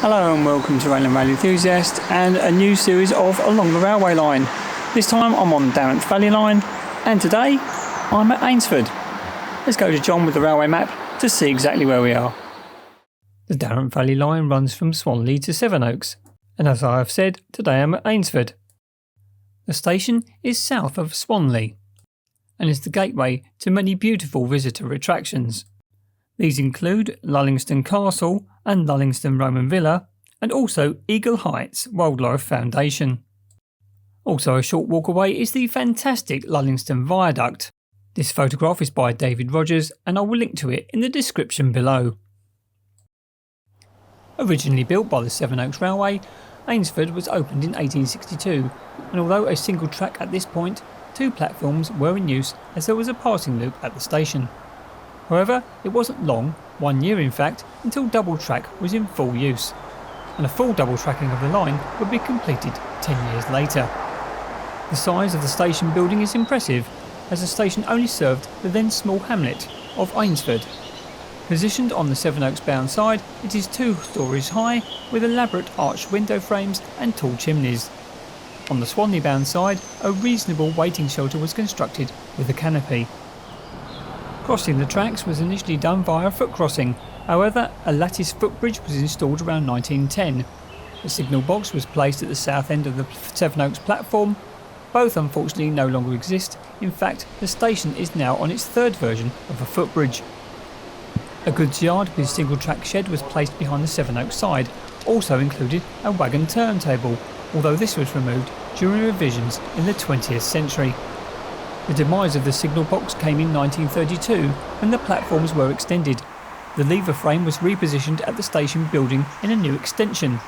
Hello and welcome to Darent Valley Enthusiast and a new series of Along the Railway Line. This time I'm on Darent Valley Line and today I'm at Eynsford. Let's go to John with the railway map to see exactly where we are. The Darent Valley Line runs from Swanley to Sevenoaks, and as I have said, today I'm at Eynsford. The station is south of Swanley and is the gateway to many beautiful visitor attractions. These include Lullingstone Castle and Lullingstone Roman Villa, and also Eagle Heights Wildlife Foundation. Also a short walk away is the fantastic Lullingstone Viaduct. This photograph is by David Rogers and I will link to it in the description below. Originally built by the Sevenoaks Railway, Eynsford was opened in 1862, and although a single track at this point, two platforms were in use as there was a passing loop at the station. However, it wasn't long, 1 year in fact, until double track was in full use, and a full double tracking of the line would be completed 10 years later. The size of the station building is impressive, as the station only served the then small hamlet of Eynsford. Positioned on the Sevenoaks bound side, it is 2 stories high with elaborate arched window frames and tall chimneys. On the Swanley bound side, a reasonable waiting shelter was constructed with a canopy. Crossing the tracks was initially done via a foot crossing, however a lattice footbridge was installed around 1910. A signal box was placed at the south end of the Sevenoaks platform. Both unfortunately no longer exist, in fact the station is now on its third version of a footbridge. A goods yard with single track shed was placed behind the Sevenoaks side, also included a wagon turntable, although this was removed during revisions in the 20th century. The demise of the signal box came in 1932 when the platforms were extended. The lever frame was repositioned at the station building in a new extension.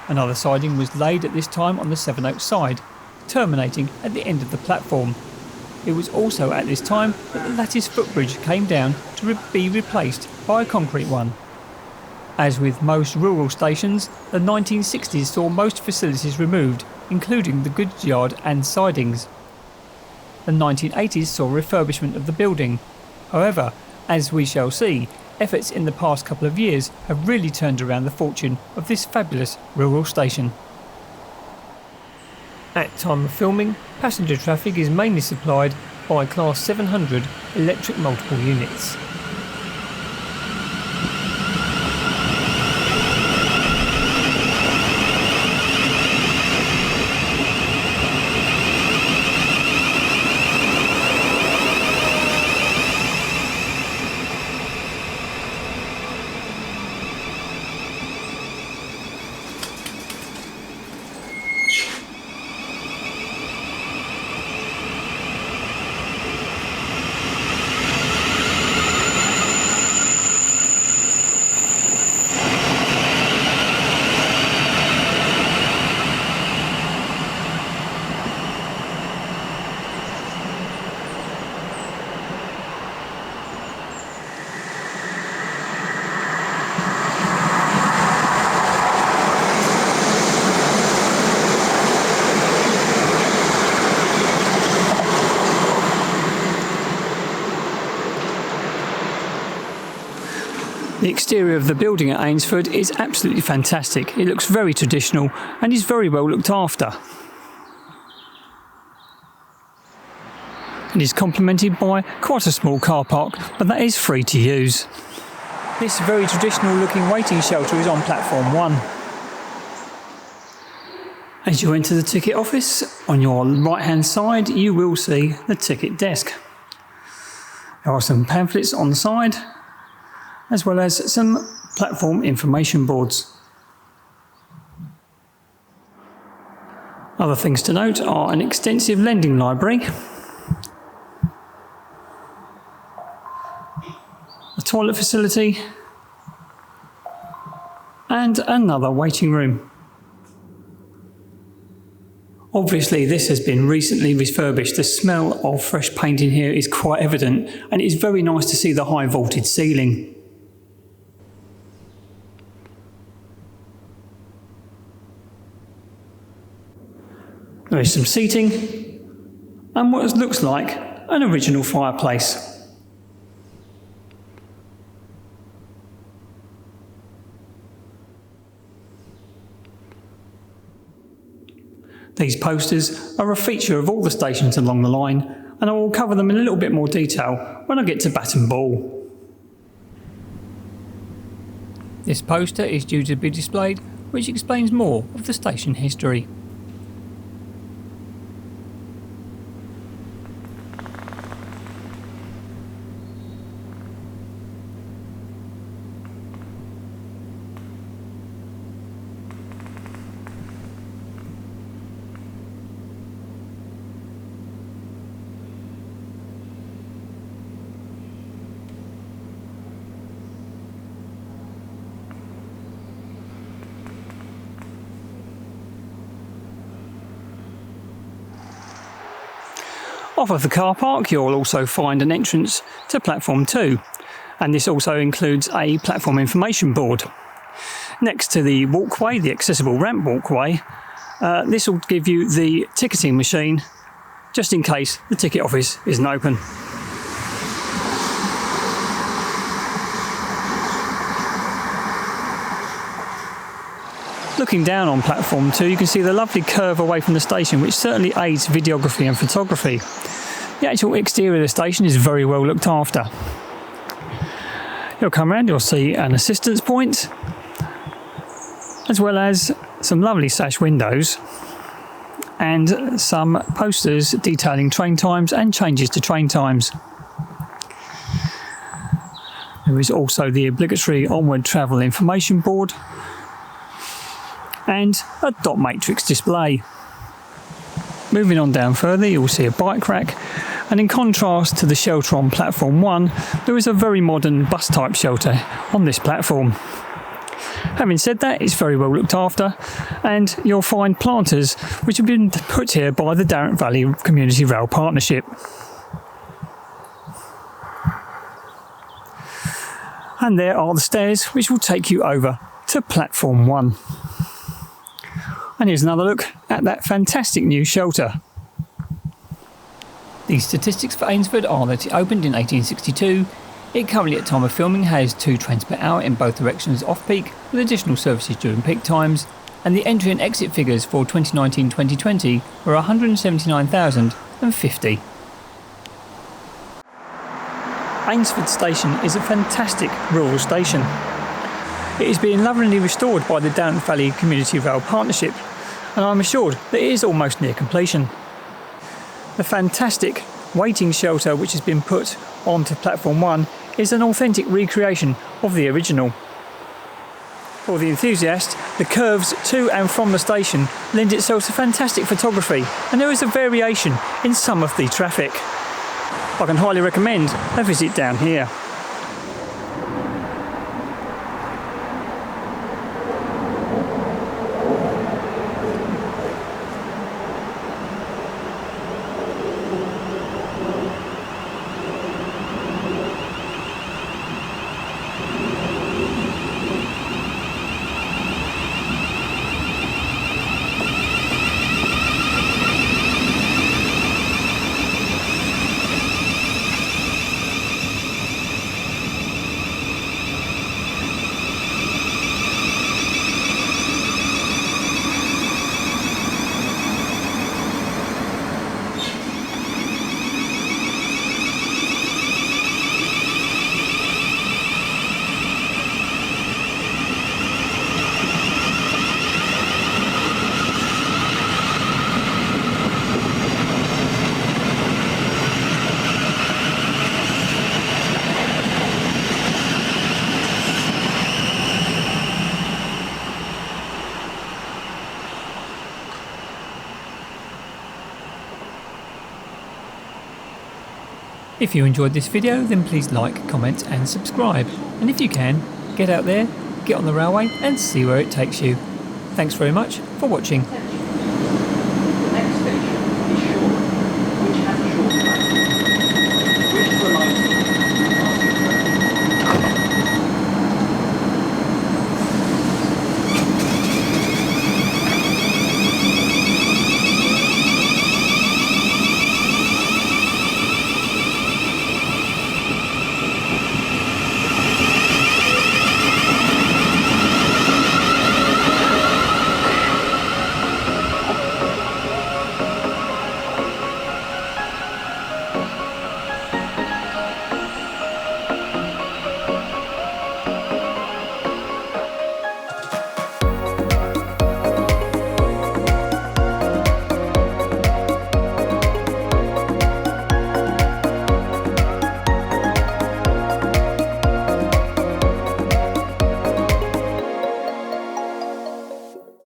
Another siding was laid at this time on the Sevenoaks side, terminating at the end of the platform. It was also at this time that the lattice footbridge came down to be replaced by a concrete one. As with most rural stations, the 1960s saw most facilities removed, including the goods yard and sidings. The 1980s saw refurbishment of the building. However, as we shall see, efforts in the past couple of years have really turned around the fortune of this fabulous rural station. At time of filming, passenger traffic is mainly supplied by Class 700 electric multiple units. The exterior of the building at Eynsford is absolutely fantastic. It looks very traditional and is very well looked after. It is complemented by quite a small car park, but that is free to use. This very traditional looking waiting shelter is on platform 1. As you enter the ticket office, on your right hand side you will see the ticket desk. There are some pamphlets on the side, as well as some platform information boards. Other things to note are an extensive lending library, a toilet facility, and another waiting room. Obviously this has been recently refurbished. The smell of fresh paint in here is quite evident, and it is very nice to see the high vaulted ceiling. There is some seating and what looks like an original fireplace. These posters are a feature of all the stations along the line, and I will cover them in a little bit more detail when I get to Bat and Ball. This poster is due to be displayed, which explains more of the station history. Off of the car park you'll also find an entrance to platform 2, and this also includes a platform information board. Next to the walkway, the accessible ramp walkway, this will give you the ticketing machine just in case the ticket office isn't open. Looking down on platform 2 you can see the lovely curve away from the station, which certainly aids videography and photography. The actual exterior of the station is very well looked after. You'll come around, you'll see an assistance point, as well as some lovely sash windows and some posters detailing train times and changes to train times. There is also the obligatory onward travel information board and a dot matrix display. Moving on down further you'll see a bike rack, and in contrast to the shelter on platform 1 there is a very modern bus type shelter on this platform. Having said that, it's very well looked after, and you'll find planters which have been put here by the Darent Valley Community Rail Partnership. And there are the stairs which will take you over to platform 1. And here's another look at that fantastic new shelter. The statistics for Eynsford are that it opened in 1862. It currently at time of filming has 2 trains per hour in both directions off-peak, with additional services during peak times, and the entry and exit figures for 2019-2020 were 179,050. Eynsford Station is a fantastic rural station. It is being lovingly restored by the Darent Valley Community Rail Partnership, and I'm assured that it is almost near completion. The fantastic waiting shelter which has been put onto platform 1 is an authentic recreation of the original. For the enthusiast, the curves to and from the station lend itself to fantastic photography, and there is a variation in some of the traffic. I can highly recommend a visit down here. If you enjoyed this video, then please like, comment and subscribe. And if you can, get out there, get on the railway and see where it takes you. Thanks very much for watching.